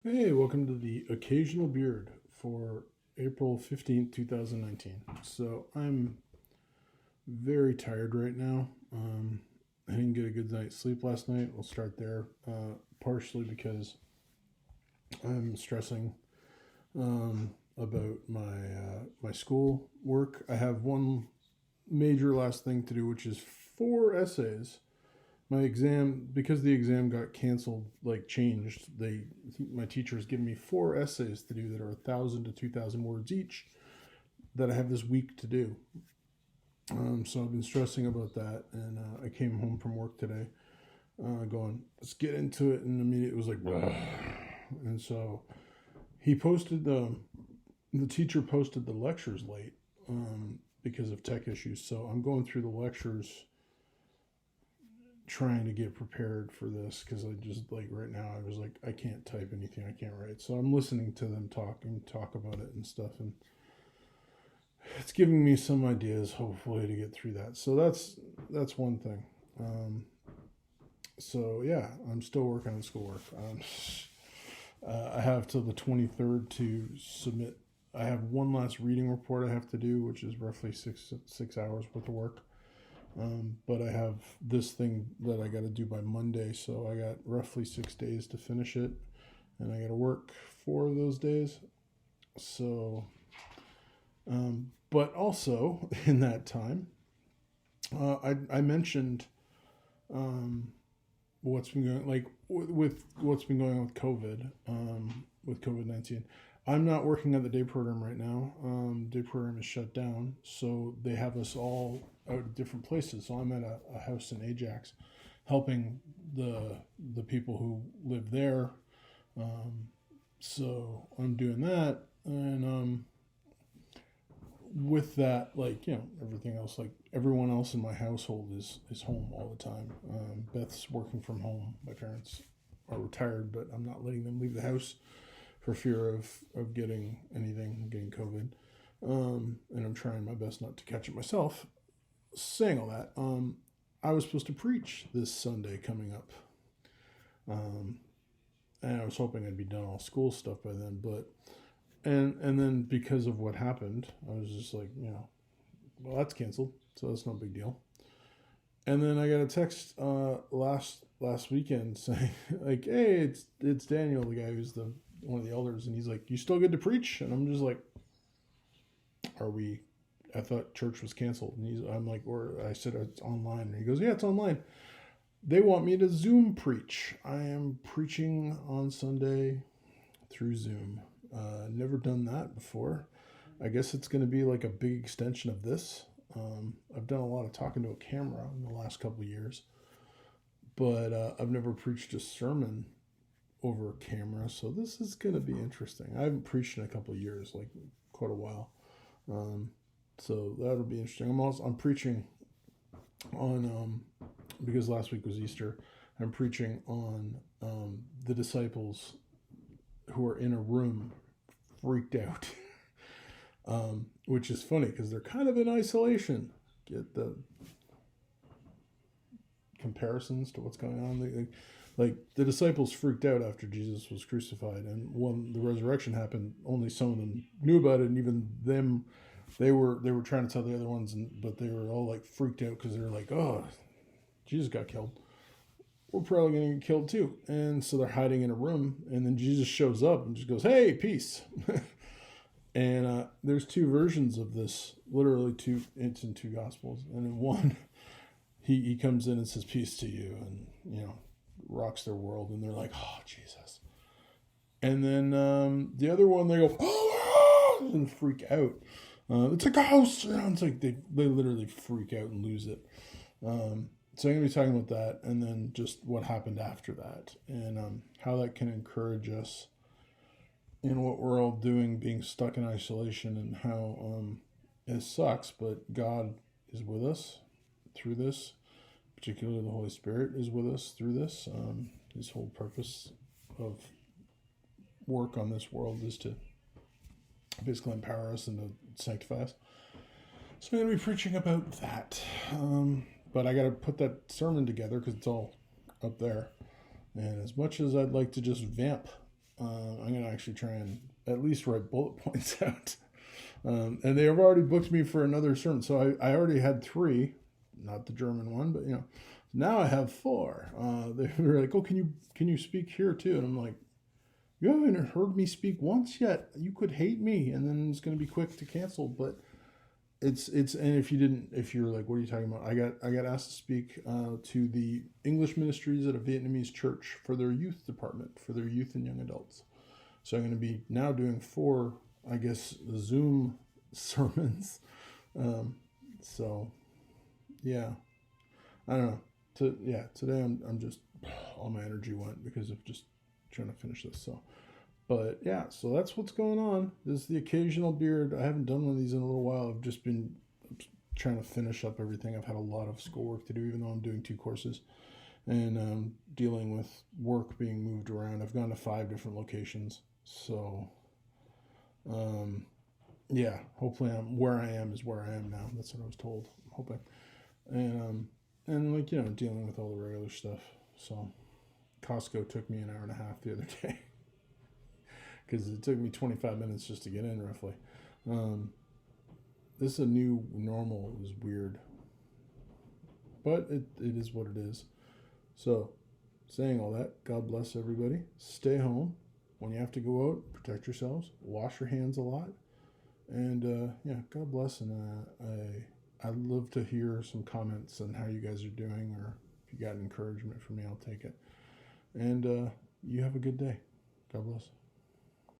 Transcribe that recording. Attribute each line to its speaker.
Speaker 1: Hey, welcome to the Occasional Beard for April 15th, 2019. So I'm very tired right now. I didn't get a good night's sleep last night. We'll start there, partially because I'm stressing about my school work. I have one major last thing to do, which is 4 essays. My exam, because the exam got canceled, like changed, my teacher's given me 4 essays to do that are 1,000 to 2,000 words each that I have this week to do. So I've been stressing about that, and I came home from work today, going, let's get into it, and immediately it was like, ugh. And so he posted the teacher posted the lectures late because of tech issues. So I'm going through the lectures trying to get prepared for this because I just like right now I was like I can't type anything, I can't write, so I'm listening to them talk about it and stuff, and it's giving me some ideas hopefully to get through that. So that's one thing. So yeah, I'm still working on schoolwork. I have till the 23rd to submit. I have one last reading report I have to do, which is roughly six hours worth of work. But I have this thing that I got to do by Monday, so I got roughly 6 days to finish it, and I got to work 4 of those days. So, but also in that time, I mentioned what's been going like with what's been going on with COVID-19. I'm not working at the day program right now. Day program is shut down, so they have us all out at different places. So I'm at a house in Ajax, helping the people who live there. So I'm doing that, and with that, like everything else, like everyone else in my household is home all the time. Beth's working from home. My parents are retired, but I'm not letting them leave the house for fear of getting COVID. And I'm trying my best not to catch it myself. Saying all that, I was supposed to preach this Sunday coming up. And I was hoping I'd be done all school stuff by then, but and then because of what happened, I was just like, well, that's canceled, so that's no big deal. And then I got a text last weekend saying like, hey, it's Daniel, the guy who's one of the elders, and he's like, you still good to preach? And I'm just like, I thought church was canceled. And I'm like, or I said it's online, and he goes, yeah, it's online. They want me to Zoom preach. I am preaching on Sunday through Zoom. Never done that before. I guess it's going to be like a big extension of this. I've done a lot of talking to a camera in the last couple of years, but I've never preached a sermon over camera, so this is going to be interesting. I haven't preached in a couple of years, like quite a while, so that'll be interesting. I'm preaching on because last week was Easter. I'm preaching on the disciples who are in a room freaked out, which is funny because they're kind of in isolation. Get the comparisons to what's going on. Like the disciples freaked out after Jesus was crucified, and when the resurrection happened, only some of them knew about it, and even them, they were trying to tell the other ones, but they were all like freaked out because they were like, oh, Jesus got killed. We're probably going to get killed too. And so they're hiding in a room, and then Jesus shows up and just goes, hey, peace. And there's two versions of this, literally it's in two gospels. And in one, he comes in and says, peace to you, and, rocks their world, and they're like, oh, Jesus. And then the other one, they go, oh, and freak out. It's a ghost. It's like they literally freak out and lose it. So I'm going to be talking about that, and then just what happened after that, and how that can encourage us in what we're all doing, being stuck in isolation, and how it sucks, but God is with us through this. Particularly the Holy Spirit is with us through this. His whole purpose of work on this world is to basically empower us and to sanctify us. So I'm going to be preaching about that. But I got to put that sermon together because it's all up there. And as much as I'd like to just vamp I'm going to actually try and at least write bullet points out. And they have already booked me for another sermon. So I already had 3, not the German one, but now I have 4. They were like, oh, can you speak here too? And I'm like, you haven't heard me speak once yet. You could hate me, and then it's going to be quick to cancel. But it's and if you're like, what are you talking about? I got asked to speak to the English ministries at a Vietnamese church for their youth department, for their youth and young adults. So I'm going to be now doing 4, I guess, Zoom sermons. So yeah, I don't know. Today I'm just all my energy went because of just trying to finish this. But yeah, so that's what's going on. This is the occasional beard. I haven't done one of these in a little while. I've just been trying to finish up everything. I've had a lot of schoolwork to do, even though I'm doing 2 courses, and dealing with work being moved around. I've gone to 5 different locations. So yeah, hopefully where I am is where I am now. That's what I was told. I'm hoping. And like, dealing with all the regular stuff. So Costco took me an hour and a half the other day because it took me 25 minutes just to get in, roughly. This is a new normal. It was weird, but it is what it is. So saying all that, God bless everybody. Stay home. When you have to go out, protect yourselves. Wash your hands a lot. And yeah, God bless. And I'd love to hear some comments on how you guys are doing, or if you got encouragement from me, I'll take it. And you have a good day. God bless.